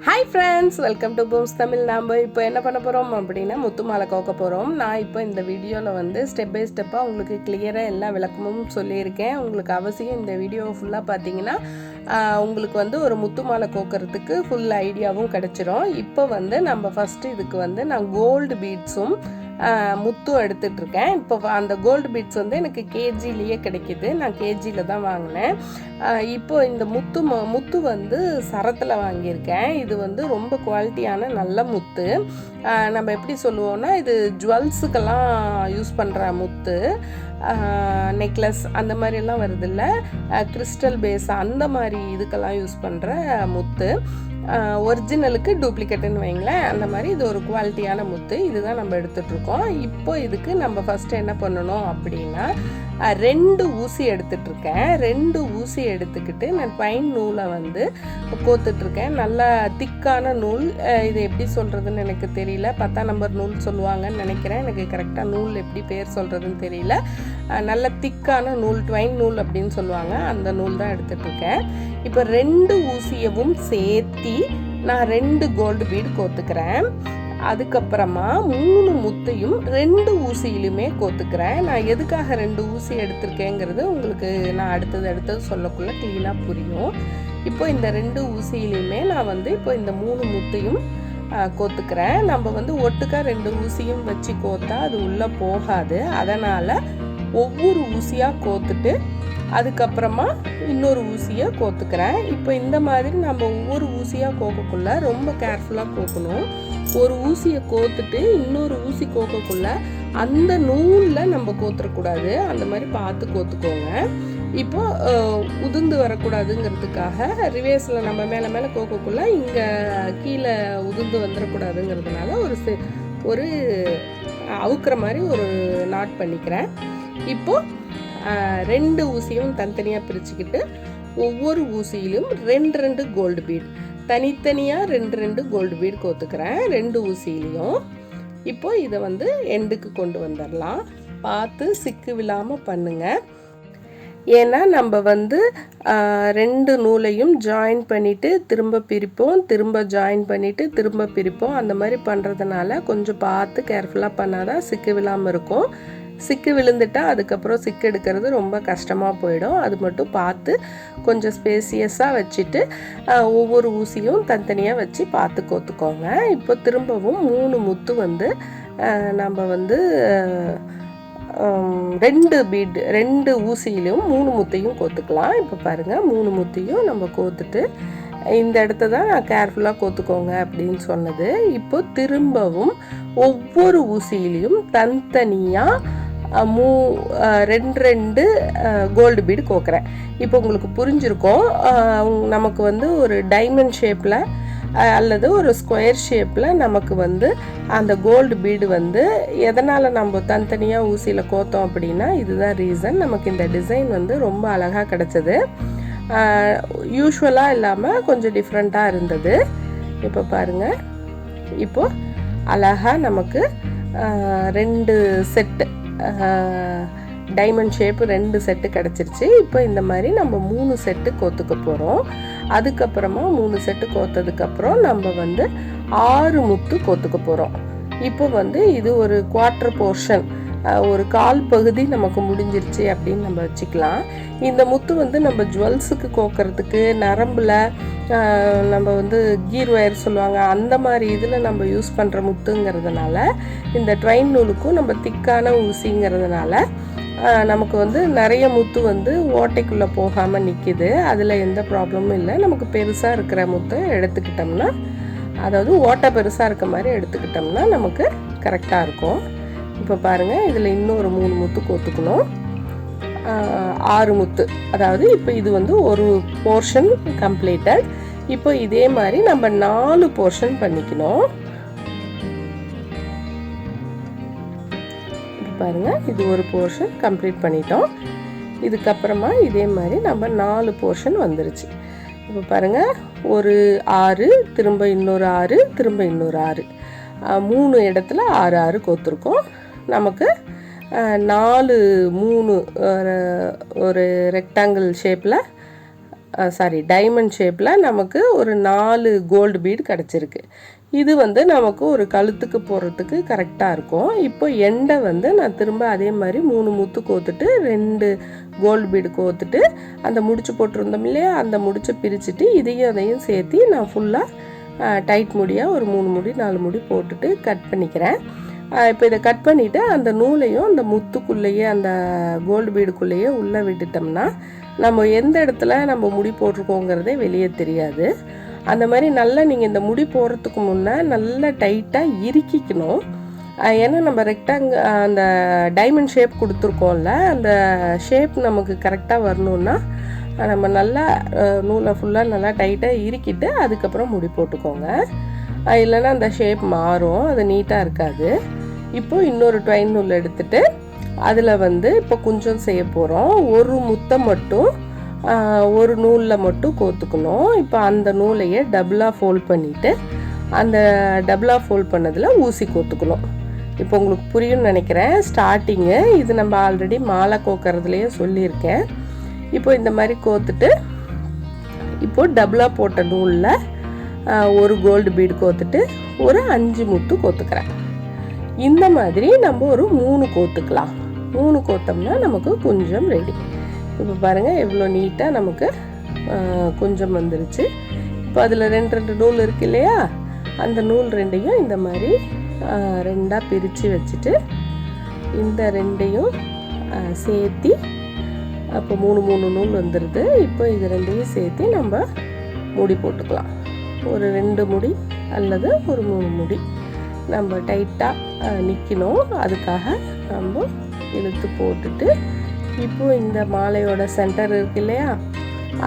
Hi friends, welcome to Booms Tamil. நம்ம இப்போ என்ன பண்ண போகிறோம் அப்படின்னா முத்து மாலை கோக்க போகிறோம். நான் இப்போ இந்த வீடியோவில் வந்து ஸ்டெப் பை ஸ்டெப்பாக உங்களுக்கு கிளியராக எல்லா விளக்கமும் சொல்லியிருக்கேன். உங்களுக்கு அவசியம் இந்த வீடியோ ஃபுல்லாக பார்த்தீங்கன்னா உங்களுக்கு வந்து ஒரு முத்து மாலை கோக்கிறதுக்கு ஃபுல் ஐடியாவும் கிடச்சிரும். இப்போ வந்து நம்ம ஃபஸ்ட்டு இதுக்கு வந்து நான் கோல்டு பீட்ஸும் முத்தும் எடுத்துகிட்ருக்கேன். இப்போ அந்த கோல்டு பீட்ஸ் வந்து எனக்கு கேஜிலேயே கிடைக்கிது. நான் கேஜியில் தான் வாங்கினேன். இப்போ இந்த முத்து வந்து சரத்தில் வாங்கியிருக்கேன். இது வந்து ரொம்ப குவாலிட்டியான நல்ல முத்து. நம்ம எப்படி சொல்லுவோம்னா இது ஜுவல்ஸுக்கெல்லாம் யூஸ் பண்ணுற முத்து, நெக்லஸ் அந்த மாதிரிலாம் வருதில்ல, கிறிஸ்டல் பேஸ் அந்த மாதிரி இதுக்கெல்லாம் யூஸ் பண்ணுற முத்து. ஒரிஜினலுக்கு டூப்ளிகேட்டுன்னு வைங்களேன். அந்த மாதிரி இது ஒரு குவாலிட்டியான முத்து. இதுதான் நம்ம எடுத்துகிட்ருக்கோம். இப்போ இதுக்கு நம்ம ஃபஸ்ட்டு என்ன பண்ணணும் அப்படின்னா 2 ஊசி எடுத்துகிட்ருக்கேன். 2 ஊசி எடுத்துக்கிட்டு நான் பைன் நூலை வந்து கோத்துட்ருக்கேன். நல்லா திக்கான நூல். இது எப்படி சொல்கிறதுன்னு எனக்கு தெரியல. 10ஆம் நம்பர் நூல் சொல்லுவாங்கன்னு நினைக்கிறேன். எனக்கு கரெக்டாக நூல் எப்படி பேர் சொல்கிறதுன்னு தெரியல. நல்ல திக்கான நூல், ட்வைன் நூல் அப்படின்னு சொல்லுவாங்க. அந்த நூல் தான் எடுத்துகிட்ருக்கேன். இப்போ 2 ஊசியவும் சேர்த்தி நான் 2 கோல்டு பீடு கோத்துக்கிறேன். அதுக்கப்புறமா 3 முத்தையும் 2 ஊசியிலுமே கோத்துக்கிறேன். நான் எதுக்காக 2 ஊசி எடுத்திருக்கேங்கிறது உங்களுக்கு நான் அடுத்தது சொல்லக்குள்ள க்ளீனாக புரியும். இப்போ இந்த 2 ஊசியிலையுமே நான் வந்து இப்போ இந்த 3 முத்தையும் கோத்துக்கிறேன். நம்ம வந்து ஒட்டுக்கா 2 ஊசியும் வச்சு கோத்தா அது உள்ளே போகாது. அதனால் ஒவ்வொரு ஊசியாக கோத்துட்டு அதுக்கப்புறமா இன்னொரு ஊசியை கோத்துக்கிறேன். இப்போ இந்த மாதிரி நம்ம ஒவ்வொரு ஊசியாக கோக்கக்குள்ள ரொம்ப கேர்ஃபுல்லாக கோக்கணும். ஒரு ஊசியை கோத்துட்டு இன்னொரு ஊசி கோக்கக்குள்ள அந்த நூலில் நம்ம கோத்துறக்கூடாது. அந்த மாதிரி பார்த்து கோத்துக்கோங்க. இப்போ உதிர்ந்து வரக்கூடாதுங்கிறதுக்காக ரிவேர்ஸில் நம்ம மேலே கோக்கக்குள்ள இங்கே கீழே உதிர்ந்து வந்துடக்கூடாதுங்கிறதுனால ஒரு அவுக்கிற மாதிரி ஒரு நாட் பண்ணிக்கிறேன். இப்போது 2 ஊசியும் தனித்தனியாக பிரிச்சுக்கிட்டு ஒவ்வொரு ஊசியிலும் 2 கோல்டு பீட், தனித்தனியாக 2 கோல்டு பீட் கோத்துக்கிறேன் 2 ஊசியிலையும். இப்போ இதை வந்து எண்டுக்கு கொண்டு வந்துடலாம். பார்த்து சிக்கு விழாமல் பண்ணுங்கள். ஏன்னா நம்ம வந்து 2 நூலையும் ஜாயின் பண்ணிவிட்டு திரும்ப பிரிப்போம், திரும்ப ஜாயின் பண்ணிவிட்டு திரும்ப பிரிப்போம். அந்த மாதிரி பண்ணுறதுனால கொஞ்சம் பார்த்து கேர்ஃபுல்லாக பண்ணாதான் சிக்கு விழாமல் இருக்கும். சிக்கு விழுந்துட்டால் அதுக்கப்புறம் சிக்கு எடுக்கிறது ரொம்ப கஷ்டமாக போயிடும். அது மட்டும் பார்த்து கொஞ்சம் ஸ்பேசியஸாக வச்சுட்டு ஒவ்வொரு ஊசியும் தனித்தனியாக வச்சு பார்த்து கோத்துக்கோங்க. இப்போ திரும்பவும் 3 முத்து வந்து நம்ம வந்து 2 ஊசியிலையும் 3 முத்தையும் கோத்துக்கலாம். இப்போ பாருங்கள் 3 முத்தையும் நம்ம கோத்துட்டு இந்த இடத்த தான் நான் கேர்ஃபுல்லாக கோத்துக்கோங்க அப்படின்னு சொன்னது. இப்போ திரும்பவும் ஒவ்வொரு ஊசியிலையும் தனித்தனியாக 2 கோல்டு பீடு கோக்குறேன். இப்போ உங்களுக்கு புரிஞ்சிருக்கும். நமக்கு வந்து ஒரு டைமண்ட் ஷேப்பில் அல்லது ஒரு ஸ்கொயர் ஷேப்பில் நமக்கு வந்து அந்த கோல்டு பீடு வந்து எதனால் நம்ம தனித்தனியாக ஊசியில் கோத்தோம் அப்படின்னா இதுதான் ரீசன். நமக்கு இந்த டிசைன் வந்து ரொம்ப அழகாக கிடச்சிது. யூஸ்வலாக இல்லாமல் கொஞ்சம் டிஃப்ரெண்ட்டாக இருந்தது. இப்போ பாருங்கள், இப்போது அழகாக நமக்கு 2 செட்டு டைமண்ட் ஷேப்பு 2 செட்டு கிடச்சிருச்சு. இப்போ இந்த மாதிரி நம்ம 3 செட்டு கோத்துக்க போகிறோம். அதுக்கப்புறமா 3 செட்டு கோத்ததுக்கப்புறம் நம்ம வந்து 6 முத்து கோத்துக்க போகிறோம். இப்போ வந்து இது ஒரு குவார்ட்டர் போர்ஷன், ஒரு கால் பகுதி நமக்கு முடிஞ்சிருச்சு அப்படின்னு நம்ம வச்சுக்கலாம். இந்த முத்து வந்து நம்ம ஜுவல்ஸுக்கு கோக்கிறதுக்கு, நரம்பில் நம்ம வந்து கீர் ஒயர் சொல்லுவாங்க அந்த மாதிரி இதில் நம்ம யூஸ் பண்ணுற முத்துங்கிறதுனால இந்த ட்வைன் நூலுக்கும் நம்ம திக்கான ஊசிங்கிறதுனால நமக்கு வந்து நிறைய முத்து வந்து ஓட்டைக்குள்ளே போகாமல் நிற்கிது. அதில் எந்த ப்ராப்ளமும் இல்லை. நமக்கு பெருசாக இருக்கிற முத்தை எடுத்துக்கிட்டோம்னா, அதாவது ஓட்டை பெருசாக இருக்க மாதிரி எடுத்துக்கிட்டோம்னா நமக்கு கரெக்டாக இருக்கும். இப்போ பாருங்கள், இதில் இன்னொரு 3 முத்து கோத்துக்கணும். 6 முத்து, அதாவது இப்போ இது வந்து ஒரு போர்ஷன் கம்ப்ளீட்டட். இப்போ இதே மாதிரி நம்ம 4 போர்ஷன் பண்ணிக்கணும். இப்போ பாருங்கள், இது ஒரு போர்ஷன் கம்ப்ளீட் பண்ணிட்டோம். இதுக்கப்புறமா இதே மாதிரி நம்ம 4 போர்ஷன் வந்துருச்சு. இப்போ பாருங்கள், ஒரு 6, திரும்ப இன்னொரு 6, திரும்ப இன்னொரு 6, 3 இடத்துல 6 6 கோத்துருக்கோம். நமக்கு 4 3 ஒரு ரெக்டாங்கிள் ஷேப்பில் டைமண்ட் ஷேப்பில் நமக்கு ஒரு 4 கோல்டு பீடு கிடச்சிருக்கு. இது வந்து நமக்கு ஒரு கழுத்துக்கு போடுறதுக்கு கரெக்டாக இருக்கும். இப்போ எண்டை வந்து நான் திரும்ப அதே மாதிரி 3 முத்து கோத்துட்டு 2 கோல்டு பீடு கோத்துட்டு அந்த முடிச்சு போட்டிருந்தோம் இல்லையா, அந்த முடிச்சை பிரிச்சுட்டு இதையும் அதையும் சேர்த்து நான் ஃபுல்லாக டைட் முடியாக ஒரு 3 முடி 4 முடி போட்டுட்டு கட் பண்ணிக்கிறேன். இப்போ இதை கட் பண்ணிவிட்டு அந்த நூலையும் அந்த முத்துக்குள்ளேயே அந்த கோல்டு பீடுக்குள்ளேயே உள்ளே விட்டுட்டோம்னா நம்ம எந்த இடத்துல நம்ம முடி போட்டிருக்கோங்கிறதே வெளியே தெரியாது. அந்த மாதிரி நல்லா நீங்கள் இந்த முடி போடுறதுக்கு முன்னே நல்லா டைட்டாக இறுக்கிக்கணும். ஏன்னா நம்ம அந்த டைமண்ட் ஷேப் கொடுத்துருக்கோம்ல, அந்த ஷேப் நமக்கு கரெக்டாக வரணுன்னா நம்ம நல்லா நூலை ஃபுல்லாக நல்லா டைட்டாக இறுக்கிட்டு அதுக்கப்புறம் முடி போட்டுக்கோங்க. இல்லைன்னா அந்த ஷேப் மாறும், அது நீட்டாக இருக்காது. இப்போ இன்னொரு ட்வைன் நூல் எடுத்துகிட்டு அதில் வந்து இப்போ கொஞ்சம் செய்ய போகிறோம். ஒரு முத்தை மட்டும் ஒரு நூலில் மட்டும் கோத்துக்கணும். இப்போ அந்த நூலையே டபுளாக ஃபோல்ட் பண்ணிவிட்டு அந்த டபுளாக ஃபோல்ட் பண்ணதில் ஊசி கோத்துக்கணும். இப்போ உங்களுக்கு புரியும்னு நினைக்கிறேன். ஸ்டார்டிங்கு இது நம்ம ஆல்ரெடி மாலை கோக்கிறதுலையே சொல்லியிருக்கேன். இப்போ இந்த மாதிரி கோத்துட்டு இப்போது டபுளாக போட்ட நூலில் ஒரு கோல்டு பீடு கோத்துட்டு ஒரு 5 முத்து கோத்துக்கிறேன். இந்த மாதிரி நம்ம ஒரு 3 கோத்துக்கலாம். 3 கோத்தோம்னா நமக்கு கொஞ்சம் ரெடி. இப்போ பாருங்கள் எவ்வளோ நீட்டாக நமக்கு கொஞ்சம் வந்துருச்சு. இப்போ அதில் 2 நூல் இருக்கு இல்லையா, அந்த நூல் 2ஐயும் இந்த மாதிரி 2ஆக பிரித்து வச்சுட்டு இந்த 2ஐயும் சேர்த்தி அப்போ 3 நூல் வந்துடுது. இப்போ இது 2ஐயும் சேர்த்து நம்ம முடி போட்டுக்கலாம். ஒரு 2 முடி அல்லது ஒரு 3 முடி நம்ம டைட்டாக நிற்கணும். அதுக்காக நம்ம இழுத்து போட்டுட்டு இப்போ இந்த மாலையோட சென்டர் இருக்கு இல்லையா,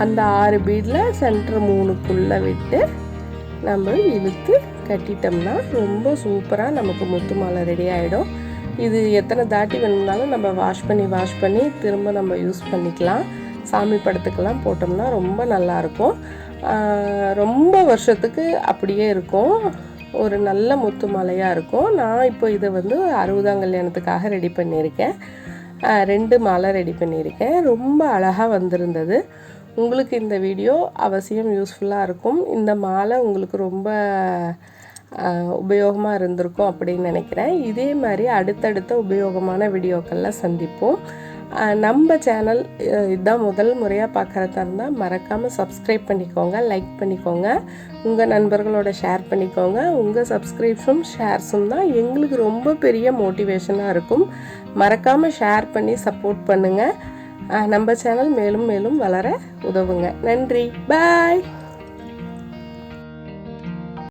அந்த 6 பீடில் சென்டர் 3க்குள்ளே விட்டு நம்ம இழுத்து கட்டிட்டோம்னா ரொம்ப சூப்பராக நமக்கு முத்து மாலை ரெடி ஆகிடும். இது எத்தனை தாட்டி வேணும்னாலும் நம்ம வாஷ் பண்ணி திரும்ப நம்ம யூஸ் பண்ணிக்கலாம். சாமி படத்துக்கெல்லாம் போட்டோம்னா ரொம்ப நல்லாயிருக்கும். ரொம்ப வருஷத்துக்கு அப்படியே இருக்கும். ஒரு நல்ல முத்து மாலையாக இருக்கும். நான் இப்போ இதை வந்து 60ஆம் கல்யாணத்துக்காக ரெடி பண்ணியிருக்கேன். 2 மாலை ரெடி பண்ணியிருக்கேன். ரொம்ப அழகாக வந்திருந்தது. உங்களுக்கு இந்த வீடியோ அவசியம் யூஸ்ஃபுல்லாக இருக்கும். இந்த மாலை உங்களுக்கு ரொம்ப உபயோகமாக இருந்திருக்கும் அப்படின்னு நினைக்கிறேன். இதே மாதிரி அடுத்தடுத்த உபயோகமான வீடியோக்களில் சந்திப்போம். நம்ம சேனல் இதுதான் முதல் முறையாக பார்க்குறதா இருந்தால் மறக்காமல் சப்ஸ்கிரைப் பண்ணிக்கோங்க, லைக் பண்ணிக்கோங்க, உங்கள் நண்பர்களோட ஷேர் பண்ணிக்கோங்க. உங்கள் சப்ஸ்கிரிப்ஷனும் ஷேர்ஸும் தான் எங்களுக்கு ரொம்ப பெரிய மோட்டிவேஷனாக இருக்கும். மறக்காமல் ஷேர் பண்ணி சப்போர்ட் பண்ணுங்கள். நம்ம சேனல் மேலும் மேலும் வளர உதவுங்க. நன்றி. பாய்.